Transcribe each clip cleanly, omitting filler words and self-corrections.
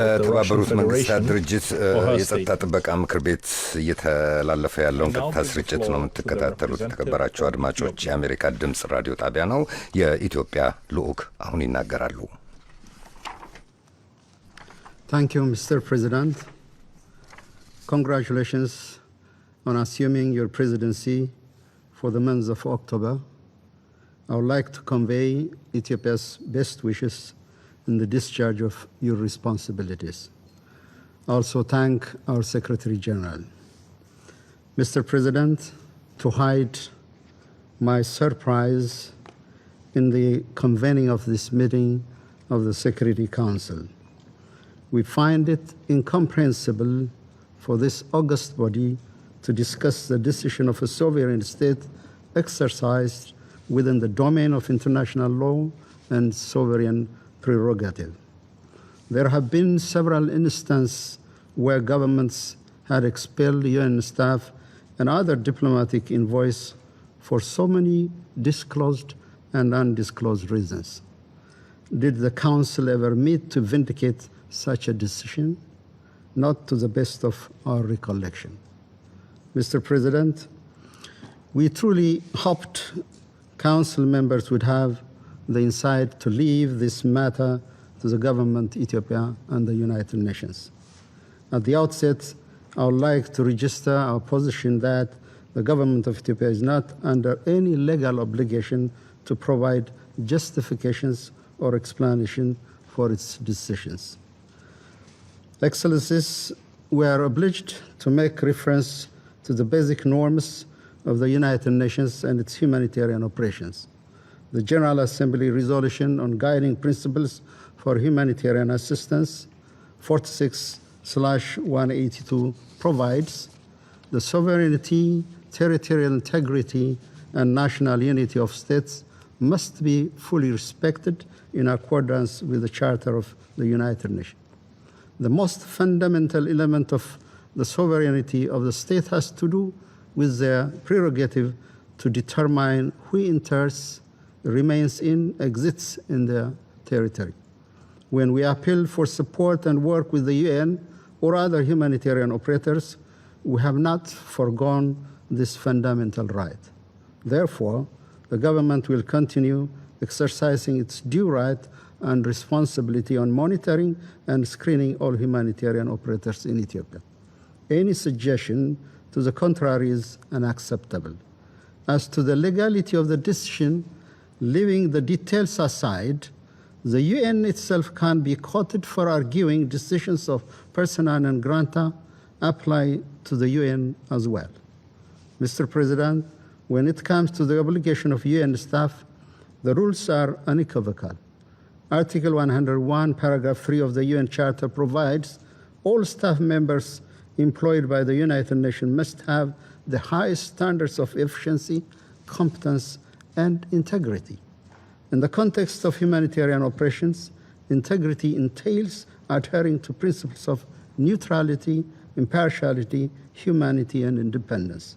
የተባበሩት መንግስታት ድርጅት የጸጥታ ጥበቃ ምክር ቤት እየተላለፈ ያለውን ቀጥታ ስርጭት ነው የምትከታተሉት። የተከበራችሁ አድማጮች፣ የአሜሪካ ድምፅ ራዲዮ ጣቢያ ነው። የኢትዮጵያ ልዑክ አሁን ይናገራሉ። Thank you, Mr. President. Congratulations on assuming your presidency for the month of October. I would like to convey Ethiopia's best wishes in the discharge of your responsibilities. I also thank our Secretary General. Mr. President, to hide my surprise in the convening of this meeting of the Security Council, we find it incomprehensible for this august body to discuss the decision of a sovereign state exercised within the domain of international law and sovereign prerogative. There have been several instances where governments had expelled UN staff and other diplomatic envoys for so many disclosed and undisclosed reasons. Did the Council ever meet to vindicate such a decision? Not to the best of our recollection. Mr. President, we truly hoped Council members would have the insight to leave this matter to the government Ethiopia and the United Nations. At the outset, I would like to register our position that the government of Ethiopia is not under any legal obligation to provide justifications or explanation for its decisions. Excellencies, we are obliged to make reference to the basic norms of the United Nations and its humanitarian operations. The General Assembly resolution on guiding principles for humanitarian assistance 46/182 provides the sovereignty, territorial integrity, and national unity of states must be fully respected in accordance with the Charter of the United Nations. The most fundamental element of the sovereignty of the state has to do with their prerogative to determine who enters, remains in, exists in their territory. When we appeal for support and work with the UN or other humanitarian operators, we have not forgone this fundamental right. Therefore, the government will continue exercising its due right and responsibility on monitoring and screening all humanitarian operators in Ethiopia. Any suggestion to the contrary is unacceptable. As to the legality of the decision, leaving the details aside, the UN itself can be quoted for arguing decisions of persona non grata apply to the UN as well. Mr. President, when it comes to the obligation of UN staff, the rules are unequivocal. Article 101, paragraph 3 of the UN Charter provides all staff members employed by the United Nations must have the highest standards of efficiency, competence, and integrity. In the context of humanitarian operations, integrity entails adhering to principles of neutrality, impartiality, humanity, and independence.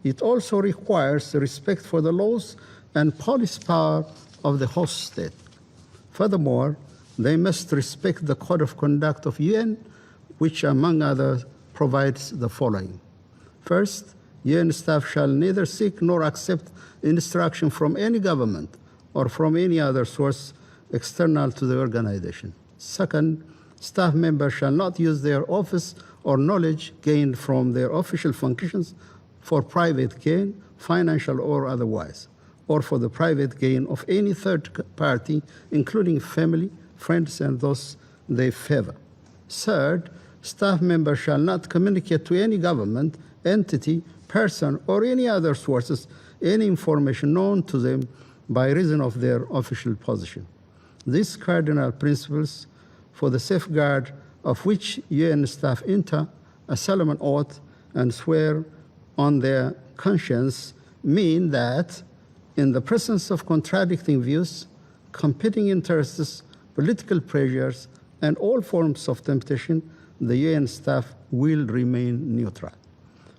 It also requires respect for the laws and police power of the host state. Furthermore, they must respect the code of conduct of UN, which, among others, provides the following. First, UN staff shall neither seek nor accept instruction from any government or from any other source external to the organization. Second, staff members shall not use their office or knowledge gained from their official functions for private gain, financial or otherwise, or for the private gain of any third party, including family, friends, and those they favor. Third, staff members shall not communicate to any government, entity, person, or any other sources any information known to them by reason of their official position. These cardinal principles, for the safeguard of which UN staff enter a solemn oath and swear on their conscience, mean that in the presence of contradicting views, competing interests, political pressures, and all forms of temptation, the UN staff will remain neutral.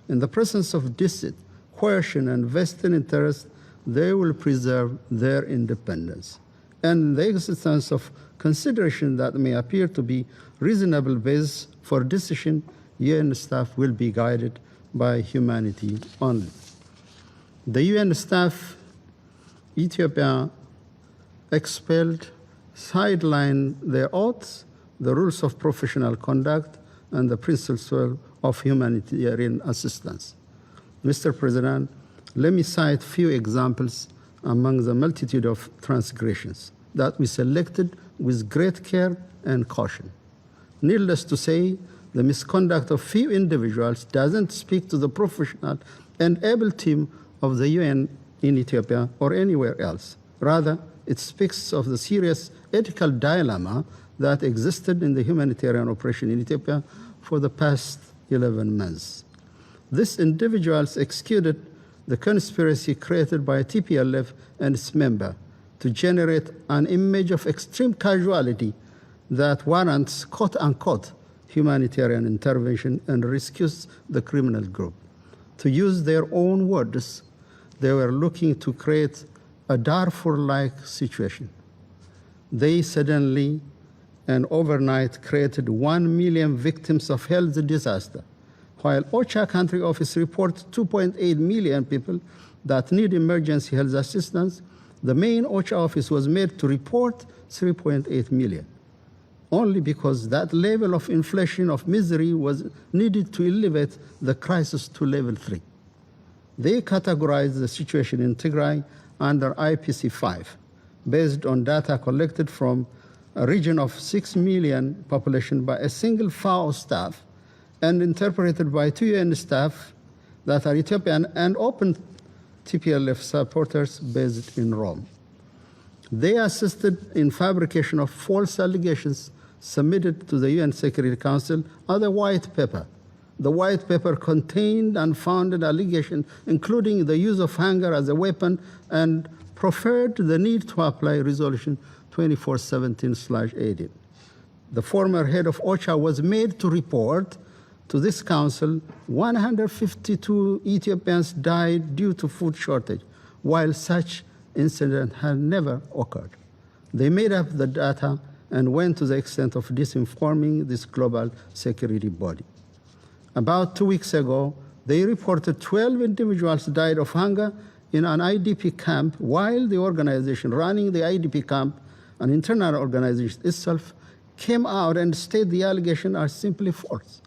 In the presence of deceit, coercion, and vested interest, they will preserve their independence. and the existence of consideration that may appear to be reasonable base for decision, UN staff will be guided by humanity only. The UN staff, Ethiopia expelled, sidelined their oaths, the rules of professional conduct, and the principles of humanitarian assistance. Mr. President, let me cite few examples among the multitude of transgressions that we selected with great care and caution. Needless to say, the misconduct of few individuals doesn't speak to the professional and able team of the UN in Ethiopia or anywhere else. Rather, it speaks of the serious ethical dilemma that existed in the humanitarian operation in Ethiopia for the past 11 months. These individuals executed the conspiracy created by TPLF and its member to generate an image of extreme casualty that warrants quote-unquote humanitarian intervention and rescues the criminal group. To use their own words, they were looking to create a Darfur-like situation. They suddenly and overnight created 1 million victims of health disaster, while OCHA country office reports 2.8 million people that need emergency health assistance. The main OCHA office was made to report 3.8 million, only because that level of inflation of misery was needed to elevate the crisis to level 3. They categorized the situation in Tigray under IPC 5, based on data collected from a region of 6 million population by a single FAO staff and interpreted by 2 UN staff that are Ethiopian and open TPLF supporters based in Rome. They assisted in fabrication of false allegations submitted to the UN Security Council as a white paper. The white paper contained unfounded allegations, including the use of hunger as a weapon, and proffered the need to apply Resolution 2417/18. The former head of OCHA was made to report to this council 152 Ethiopians died due to food shortage, while such incident had never occurred. They made up the data and went to the extent of disinforming this global security body. About 2 weeks ago, they reported 12 individuals died of hunger in an IDP camp, while the organization running the IDP camp, an internal organization itself, came out and stated the allegations are simply false.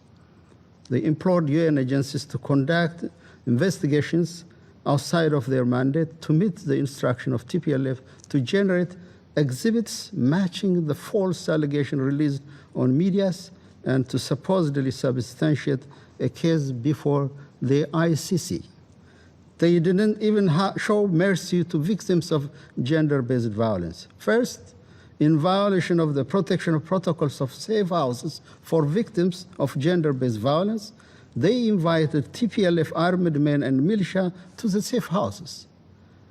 They implored UN agencies to conduct investigations outside of their mandate to meet the instruction of TPLF to generate exhibits matching the false allegation released on medias and to supposedly substantiate a case before the ICC. They didn't even show mercy to victims of gender-based violence. First, in violation of the protection of protocols of safe houses for victims of gender-based violence, they invited TPLF armed men and militia to the safe houses.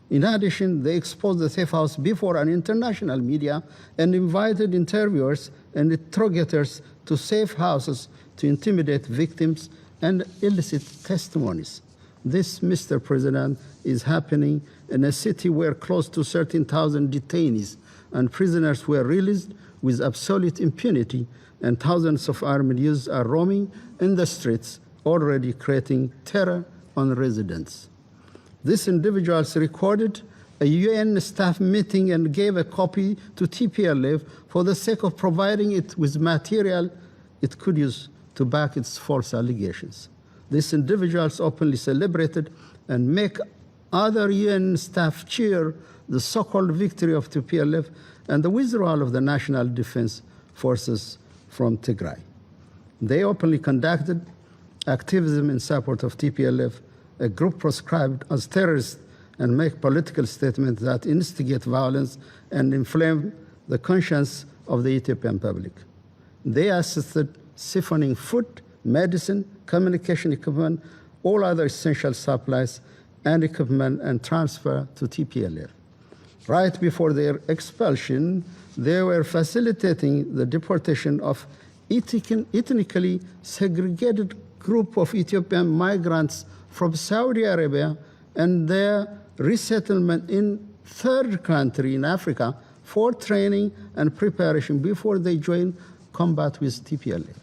In addition, they exposed the safe house before an international media and invited interviewers and interrogators to safe houses to intimidate victims and elicit testimonies. This, Mr. President, is happening in a city where close to 13,000 detainees and prisoners were released with absolute impunity, and thousands of armed youths are roaming in the streets, already creating terror on residents. These individuals recorded a UN staff meeting and gave a copy to TPLF for the sake of providing it with material it could use to back its false allegations. These individuals openly celebrated and make other UN staff cheer the so-called victory of TPLF and the withdrawal of the National Defense Forces from Tigray. They openly conducted activism in support of TPLF, a group proscribed as terrorists, and make political statements that instigate violence and inflame the conscience of the Ethiopian public. They assisted siphoning food, medicine, communication equipment, all other essential supplies and equipment and transfer to TPLF. Right before their expulsion, they were facilitating the deportation of ethnically segregated group of Ethiopian migrants from Saudi Arabia and their resettlement in third country in Africa for training and preparation before they join combat with TPLF.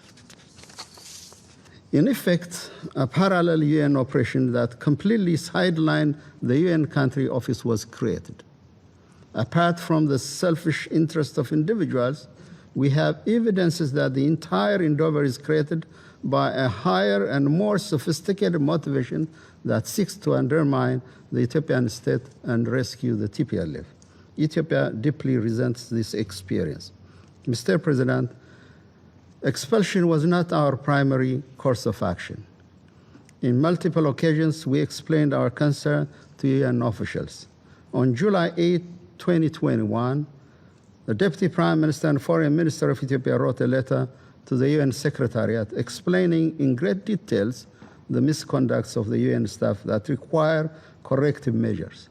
In effect, a parallel UN operation that completely sidelined the UN country office was created. Apart from the selfish interest of individuals, we have evidences that the entire endeavor is created by a higher and more sophisticated motivation that seeks to undermine the Ethiopian state and rescue the TPLF. Ethiopia deeply resents this experience. Mr. President, expulsion was not our primary course of action. In multiple occasions, we explained our concern to UN officials. On July 8, 2021, the Deputy Prime Minister and Foreign Minister of Ethiopia wrote a letter to the UN Secretariat explaining in great details the misconducts of the UN staff that require corrective measures.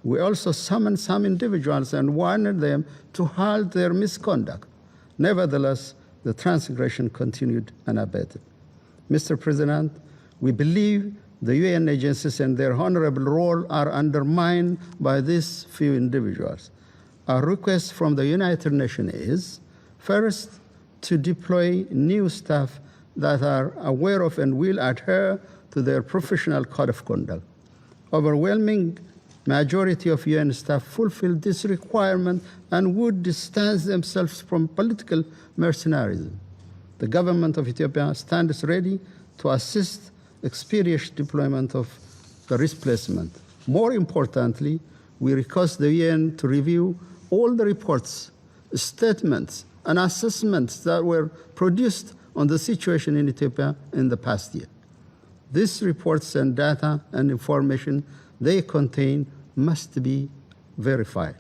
We also summoned some individuals and warned them to halt their misconduct. Nevertheless, the transgression continued unabated. Mr. President, we believe the UN agencies and their honorable role are undermined by these few individuals. Our request from the United Nations is, first, to deploy new staff that are aware of and will adhere to their professional code of conduct. Overwhelming majority of UN staff fulfill this requirement and would distance themselves from political mercenarism. The government of Ethiopia stands ready to assist expeditious deployment of the replacement. More importantly, we request the UN to review all the reports, statements, and assessments that were produced on the situation in Ethiopia in the past year. These reports and data and information they contain must be verified.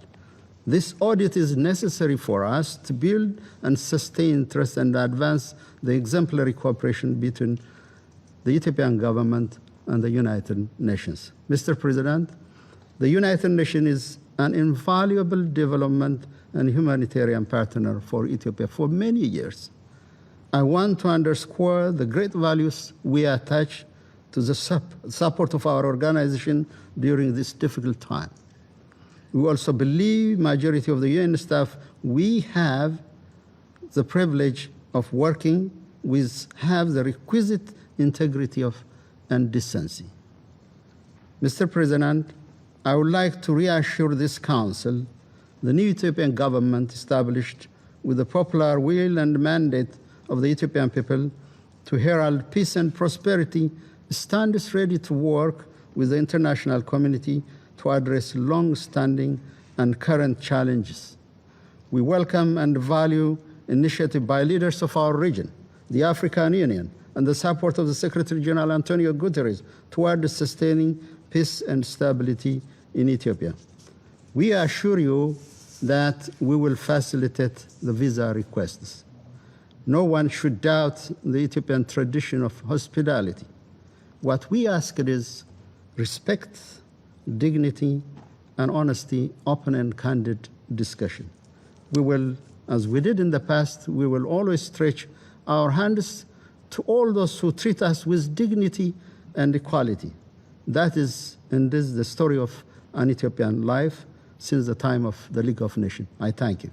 This audit is necessary for us to build and sustain trust and advance the exemplary cooperation between the Ethiopian government and the United Nations. Mr. President, the United Nations is an invaluable development and humanitarian partner for Ethiopia for many years. I want to underscore the great values we attach to the support of our organization during this difficult time. We also believe majority of the UN staff we have the privilege of working with have the requisite integrity and decency. Mr. President, I would like to reassure this Council the new Ethiopian government established with the popular will and mandate of the Ethiopian people to herald peace and prosperity stands ready to work with the international community to address long-standing and current challenges. We welcome and value initiative by leaders of our region, the African Union, and the support of the Secretary General Antonio Guterres toward sustaining peace and stability in Ethiopia. We assure you that we will facilitate the visa requests. No one should doubt the Ethiopian tradition of hospitality. What we ask is respect, dignity, and honesty, open and candid discussion. We will, as we did in the past, we will always stretch our hands to all those who treat us with dignity and equality. That is indeed the story of an Ethiopian life since the time of the League of Nations. I thank you.